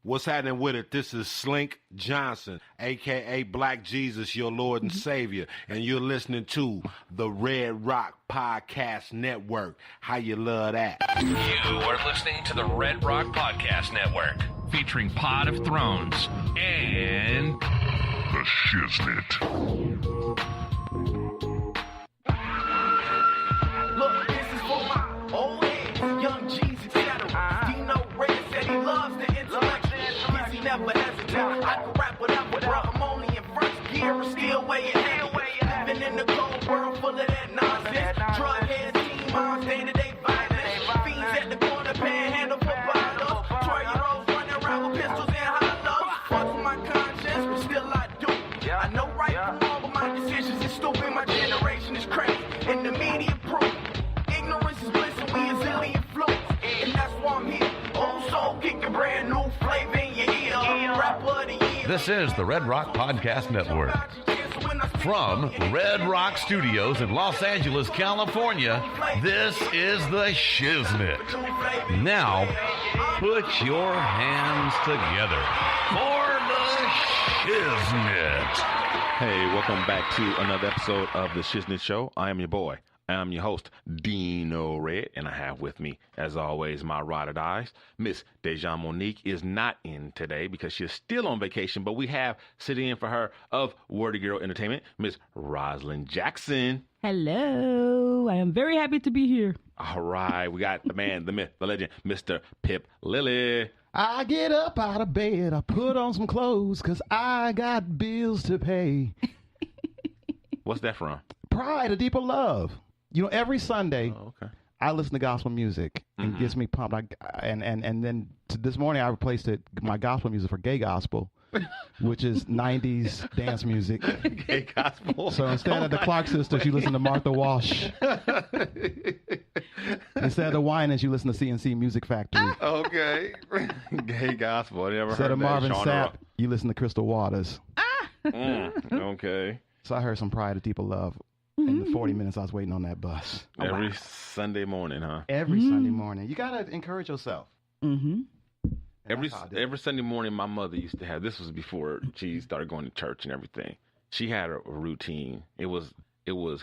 What's happening with it? This is Slink Johnson, a.k.a. Black Jesus, your Lord and Savior, and you're listening to the Red Rock Podcast Network. How you love that? You are listening to the Red Rock Podcast Network, featuring Pod of Thrones and the Shiznit. Look, this is for my old head, young Jesus Shadow. Dino Red said he loves the intellect. Yes, he never hesitates. I can rap whatever, bro. I'm only in first gear, still weighing heavy. Living in the cold world full of that nonsense. Drug heads, teen moms, day-to-day violence. Fiends at the corner, panhandle for bottles. 12-year-olds running around with pistols and hollows. Fuck with my conscience, but still I do. I know right from wrong, but my decisions is stupid. My generation is crazy, and the media proof. Ignorance is bliss, and we is ill influenced. And that's why I'm here. Old soul kicking brand new flavor in your ear. Rapper of the year. This is the Red Rock Podcast Network. From Red Rock Studios in Los Angeles, California, this is the Shiznit. Now, put your hands together for the Shiznit. Hey, welcome back to another episode of the Shiznit Show. I am your boy. I'm your host, Dino Red, and I have with me, as always, my ride or dies. Miss Dejan Monique is not in today because she's still on vacation, but we have sitting in for her of Wordy Girl Entertainment, Miss Rosalind Jackson. Hello. I am very happy to be here. All right, we got the man, the myth, the legend, Mr. Pip Lilly. I get up out of bed, I put on some clothes, because I got bills to pay. What's that from? Pride, a deeper love. You know, every Sunday, I listen to gospel music and it gets me pumped. And then this morning I replaced my gospel music for gay gospel, which is 90s dance music. Gay gospel. So instead of the Clark Sisters, you listen to Martha Wash. Instead of the Winans, you listen to CNC Music Factory. Okay. Gay gospel. I never Instead heard of that Marvin genre. Sapp, you listen to Crystal Waters. Okay. So I heard some Pride, a deeper love. In the 40 minutes I was waiting on that bus. Every Sunday morning, huh? Every Sunday morning. You got to encourage yourself. Mm-hmm. Every Sunday morning, my mother used to have, this was before she started going to church and everything. She had a routine. It was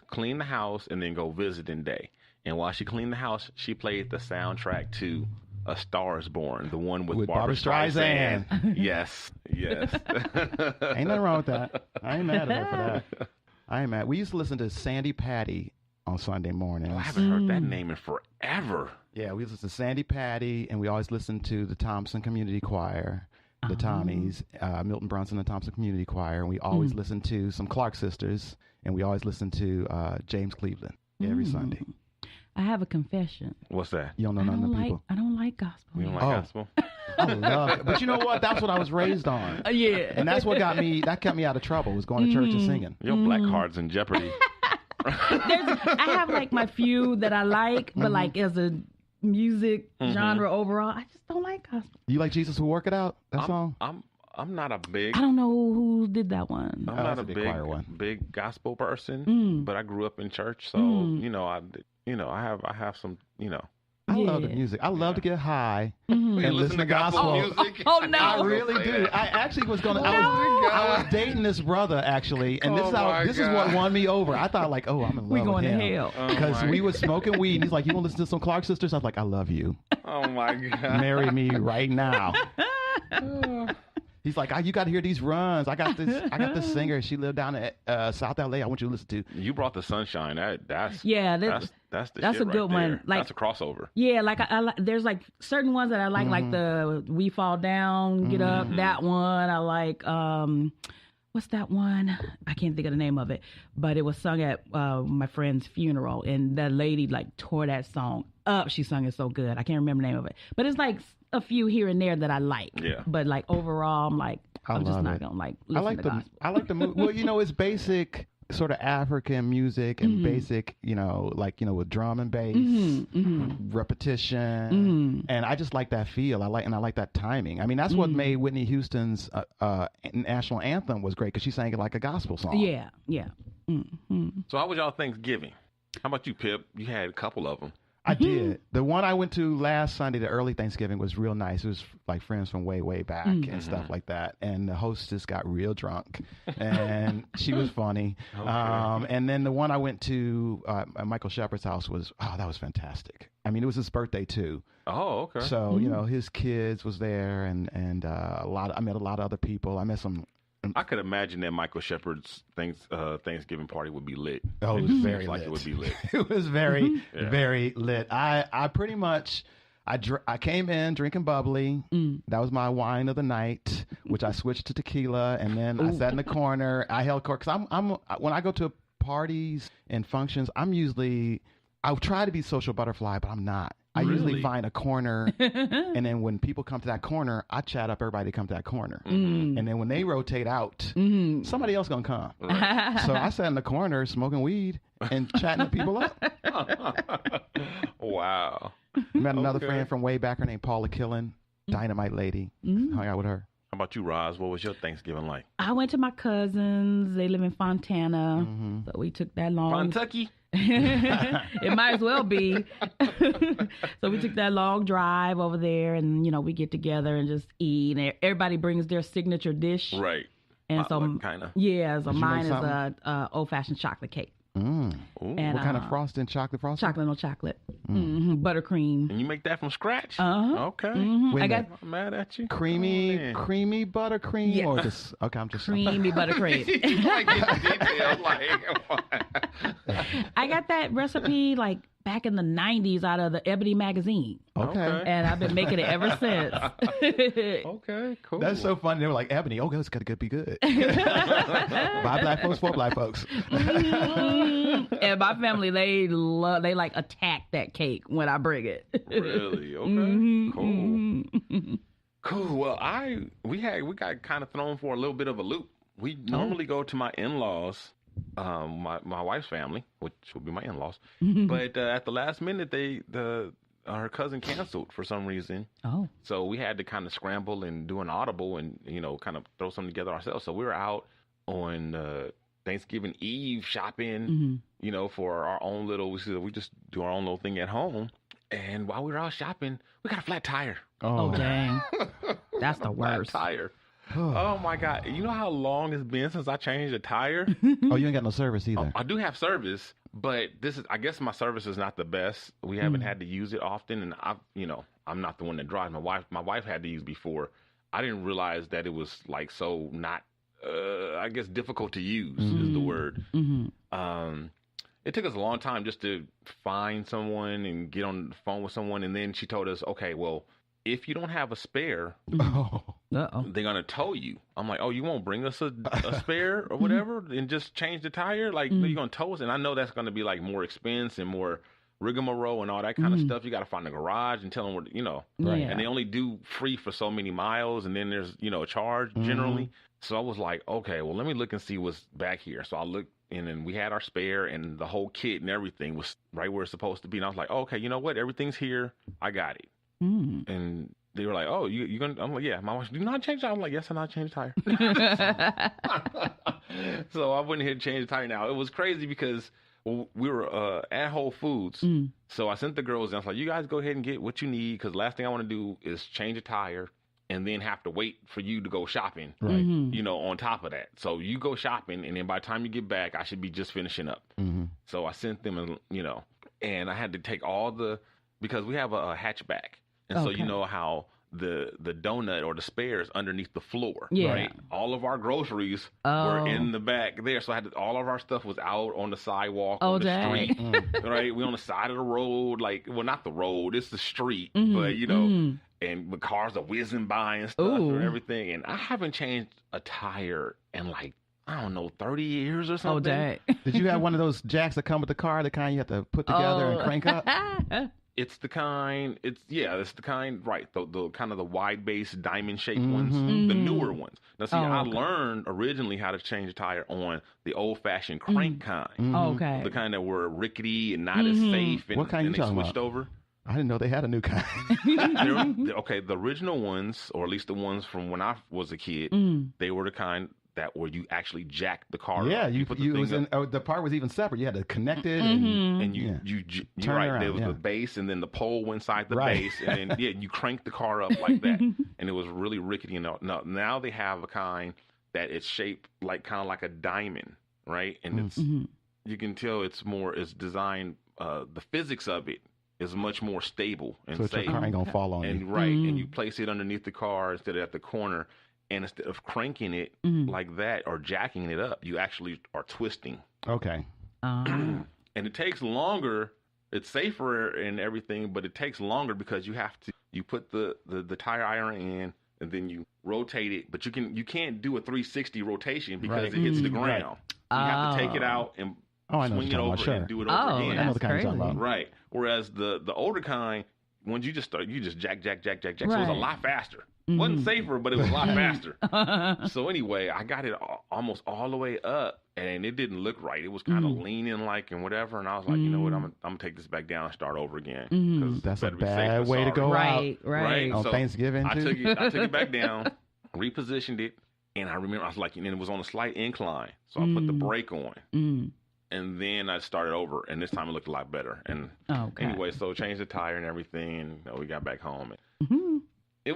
clean the house and then go visiting day. And while she cleaned the house, she played the soundtrack to A Star Is Born, the one with Barbra Streisand. Yes. Ain't nothing wrong with that. I ain't mad at her for that. I ain't mad. We used to listen to Sandy Patty on Sunday mornings. I haven't heard that name in forever. Yeah, we listened to Sandy Patty, and we always listened to the Thompson Community Choir, the Tommies, Milton Brunson, the Thompson Community Choir, and we always listened to some Clark Sisters, and we always listened to James Cleveland every Sunday. I have a confession. What's that? You don't know none of the people? I don't like gospel. You don't like gospel? I love it. But you know what? That's what I was raised on. Yeah. And that's what kept me out of trouble, was going to church and singing. Your black card's in jeopardy. I have like my few that I like, but like as a music genre overall, I just don't like gospel. You like Jesus Who Work It Out? That song? I'm not a big. I don't know who did that one. I'm not a big gospel person, but I grew up in church, so I have some, I love the music. I love to get high and listen to gospel music. Oh no! I really do. I actually was going to. I was dating this brother actually, and this is what won me over. I thought like, I'm in love We going with him. to hell Because we was smoking weed. And he's like, you want to listen to some Clark Sisters? I was like, I love you. Oh my God! Marry me right now. He's like, you got to hear these runs. I got this singer. She lived down at South LA. I want you to listen to. You brought the sunshine. That's the that's a shit good right one. there. Like, that's a crossover. Yeah, like I like. There's like certain ones that I like the We Fall Down, Get Up. That one I like. What's that one? I can't think of the name of it, but it was sung at my friend's funeral, and that lady like tore that song up. She sung it so good. I can't remember the name of it, but it's like a few here and there that I like. Yeah. But like overall, I'm like, I'm just not gonna like listen to gospel. I like the well, it's basic sort of African music and basic, with drum and bass, repetition, and I just like that feel. I like that timing. I mean, that's what made Whitney Houston's national anthem was great because she sang it like a gospel song. Yeah. So how was y'all Thanksgiving? How about you, Pip? You had a couple of them. I did. The one I went to last Sunday, the early Thanksgiving, was real nice. It was like friends from way, way back and stuff like that. And the hostess got real drunk, and she was funny. Okay. And then the one I went to at Michael Shepard's house that was fantastic. I mean, it was his birthday too. Oh, okay. So his kids was there, and I met a lot of other people. I met some. I could imagine that Michael Shepard's Thanksgiving party would be lit. Oh, it was very lit. Like it would be lit. It was very, very lit. I pretty much, I came in drinking bubbly. That was my wine of the night, which I switched to tequila, and then I sat in the corner. I held court because I'm when I go to parties and functions, I try to be social butterfly, but I'm not. I usually find a corner, and then when people come to that corner, I chat up everybody to come to that corner. And then when they rotate out, somebody else going to come. Right. So I sat in the corner smoking weed and chatting people up. Wow. Met another friend from way back, her named Paula Killen, dynamite lady. Hung out with her. How about you, Roz? What was your Thanksgiving like? I went to my cousins. They live in Fontana. So we took that long. Kentucky? It might as well be. So we took that long drive over there, and we get together and just eat. And everybody brings their signature dish. Right. And so kind of. Yeah, so Did you mine make is a old-fashioned chocolate cake. And And, what kind of frosting? Chocolate frosting? Chocolate, no chocolate. Buttercream. And you make that from scratch? Uh-huh. Okay. Wait I a got minute. I'm mad at you. Creamy buttercream, Yeah. or just I'm just creamy buttercream. You like getting details, I got that recipe like back in the 90s out of the Ebony magazine. Okay. And I've been making it ever since. Okay, cool. That's so funny. They were like, Ebony, okay, it's got to be good. By black folks, for black folks. And my family, they like attack that cake when I bring it. Really? Okay. Cool. Cool. Well, we got kind of thrown for a little bit of a loop. We normally go to my in-laws, my wife's family, which would be my in-laws, but at the last minute, her cousin canceled for some reason. Oh. So we had to kind of scramble and do an audible and kind of throw something together ourselves. So we were out on Thanksgiving Eve shopping, for our own little. We just do our own little thing at home. And while we were out shopping, we got a flat tire. Oh dang, that's the worst. Flat tire. Oh my God! You know how long it's been since I changed a tire? Oh, you ain't got no service either. I do have service, but I guess my service is not the best. We haven't had to use it often, and I'm not the one that drives. My wife had to use before. I didn't realize that it was like so not, I guess difficult to use is the word. It took us a long time just to find someone and get on the phone with someone, and then she told us, okay, well, if you don't have a spare, they're going to tow you. I'm like, oh, you won't bring us a spare or whatever and just change the tire? Like, you're going to tow us? And I know that's going to be like more expense and more rigmarole and all that kind of stuff. You got to find a garage and tell them where, Right. And they only do free for so many miles, and then there's, a charge generally. So I was like, okay, well, let me look and see what's back here. So I looked, and then we had our spare, and the whole kit and everything was right where it's supposed to be. And I was like, okay, you know what? Everything's here. I got it. And they were like, oh, you gonna? I'm like, yeah. My wife, do you not change the tire? I'm like, yes, I not change the tire. So I went ahead and changed the tire. Now it was crazy because we were at Whole Foods. So I sent the girls, and I was like, you guys go ahead and get what you need, because the last thing I want to do is change a tire and then have to wait for you to go shopping, right? On top of that. So you go shopping, and then by the time you get back, I should be just finishing up. So I sent them, and I had to take because we have a hatchback. And so you know how the donut or the spares underneath the floor, right? All of our groceries were in the back there. So all of our stuff was out on the sidewalk, on the street, right? We on the side of the road, not the road, it's the street, but and the cars are whizzing by and stuff and everything. And I haven't changed a tire in 30 years or something. Oh, dang. Did you have one of those jacks that come with the car, the kind you have to put together and crank up? It's the kind, right, the kind of the wide base diamond shaped ones, the newer ones. Now see, I learned originally how to change a tire on the old fashioned crank kind. Okay. The kind that were rickety and not as safe, and, what kind and you they talking switched about? over. I didn't know they had a new kind. Okay, the original ones, or at least the ones from when I was a kid, they were the kind that where you actually jack the car Yeah, up. you put the thing up, the part was even separate. You had to connect it. and you're Turn right. around, There was yeah. the base, and then the pole inside the Right. base, and then you crank the car up like that, and it was really rickety. Now they have a kind that it's shaped like kind of like a diamond, right? And it's you can tell it's designed. The physics of it is much more stable and So safe. your car ain't gonna fall on you. And and you place it underneath the car instead of at the corner, and instead of cranking it like that or jacking it up, you actually are twisting. Okay. And it takes longer. It's safer and everything, but it takes longer because you put the tire iron in and then you rotate it, but you can't do a 360 rotation because Right. it hits the ground. You have to take it out and I know swing what it you're over talking about, and sure. do it over again. I know the kind That's you're talking crazy. about. Right. Whereas the older kind, once you just start, you just jack. So it was a Right. lot faster. Wasn't safer, but it was a lot faster. So anyway, I got it almost all the way up, and it didn't look right. It was kind of leaning like and whatever. And I was like, you know what? I'm gonna take this back down and start over again. 'Cause That's a better be safe bad than way to sorry. go Right. Right. on So Thanksgiving, I too? took it back down, repositioned it, and I remember I was like, and it was on a slight incline, so I put the brake on. And then I started over, and this time it looked a lot better. And anyway, so changed the tire and everything, and we got back home. It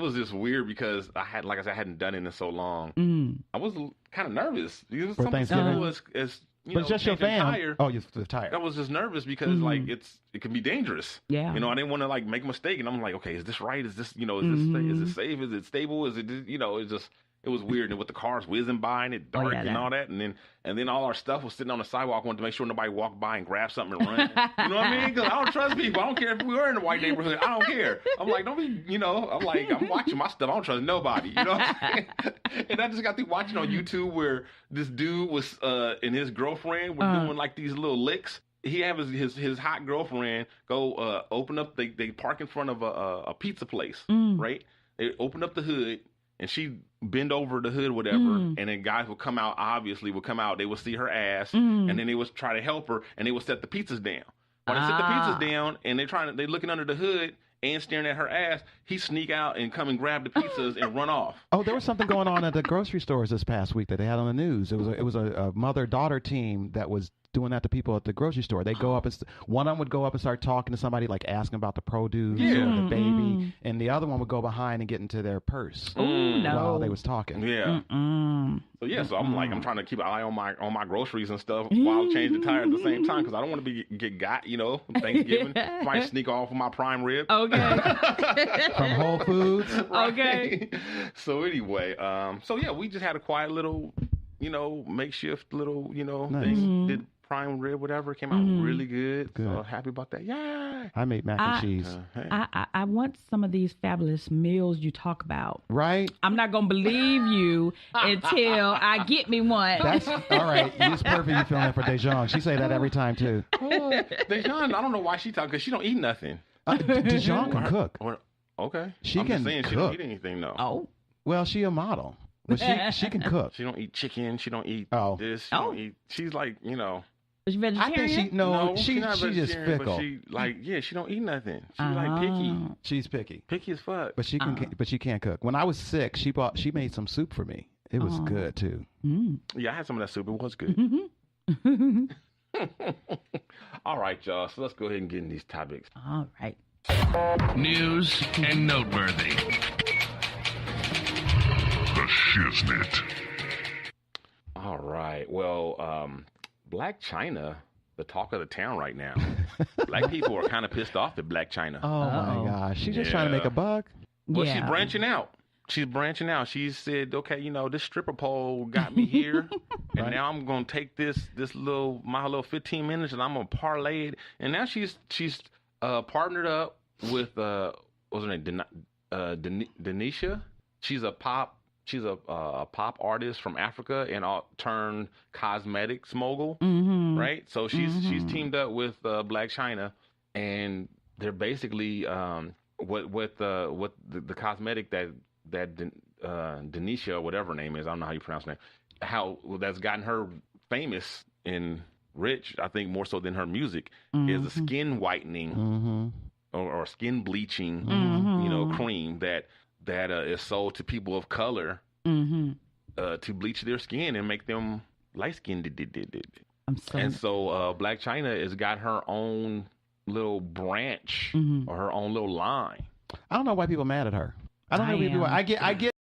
was just weird because I hadn't done it in so long. I was kind of nervous. It was For something Thanksgiving? simple as But it's just your changing a fan. tire. Oh, the tire. I was just nervous because like it can be dangerous. Yeah. You know, I didn't want to like make a mistake, and I'm like, okay, is this right? Is this is it safe? Is it stable? Is it it's just. It was weird, and with the cars whizzing by and it dark and all that, and then all our stuff was sitting on the sidewalk. Wanted to make sure nobody walked by and grabbed something and run. You know what I mean? Because I don't trust people. I don't care if we were in a white neighborhood. I don't care. I'm like, don't be, I'm watching my stuff. I don't trust nobody. You know what I'm saying? And I just got through watching on YouTube where this dude was and his girlfriend were doing like these little licks. He had his hot girlfriend go open up. They park in front of a pizza place, right? They open up the hood. And she bend over the hood, whatever, and then guys would come out, they would see her ass, and then they would try to help her, and they would set the pizzas down. When they set the pizzas down, and they're looking under the hood and staring at her ass, he sneak out and come and grab the pizzas and run off. Oh, there was something going on at the grocery stores this past week that they had on the news. It was a mother-daughter team that was doing that to people at the grocery store. They go up and one of them would go up and start talking to somebody, like asking about the produce or the baby, and the other one would go behind and get into their purse while they was talking. Yeah. So I'm like, I'm trying to keep an eye on my groceries and stuff while changing the tire at the same time because I don't want to get got. Thanksgiving might sneak off with my prime rib. Okay. From Whole Foods. Okay. So anyway, we just had a quiet little, makeshift little, Nice. thing. Did prime rib, whatever, came out really good. So happy about that. Yeah. I made mac and cheese. I want some of these fabulous meals you talk about. Right? I'm not going to believe you until I get me one. That's all right. It's perfect you filling in for Dejan. She say that every time, too. Dejan, I don't know why she talking because she don't eat nothing. Dejan can cook. Okay. She I'm can just saying cook. she don't eat anything, though. Oh. Well, she a model. But she can cook. She don't eat chicken. She don't eat this. She don't eat. She's like, Is she vegetarian? I think she's not she just vegetarian, fickle. But she don't eat nothing. She's like picky. She's picky. Picky as fuck. But she can't cook. When I was sick, she made some soup for me. It was good too. Yeah, I had some of that soup. It was good. All right, y'all. So let's go ahead and get in these topics. All right. News and noteworthy. The Shiznit. All right. Well, Black Chyna, the talk of the town right now. Black people are kind of pissed off at Black Chyna. Oh my gosh, she's just trying to make a buck. Well, she's branching out. She said, okay, this stripper pole got me here, and now I'm gonna take my little 15 minutes, and I'm gonna parlay it. And now she's partnered up with what's her name, Denisha. She's a pop artist from Africa and turned cosmetics mogul, right? So she's teamed up with Black Chyna, and they're basically what the cosmetic that Denisha or whatever her name is, I don't know how you pronounce her name, that's gotten her famous and rich, I think more so than her music, is a skin whitening or skin bleaching, cream that is sold to people of color to bleach their skin and make them light skinned. I'm So Black Chyna has got her own little branch or her own little line. I don't know why people are mad at her. I don't know why people. I get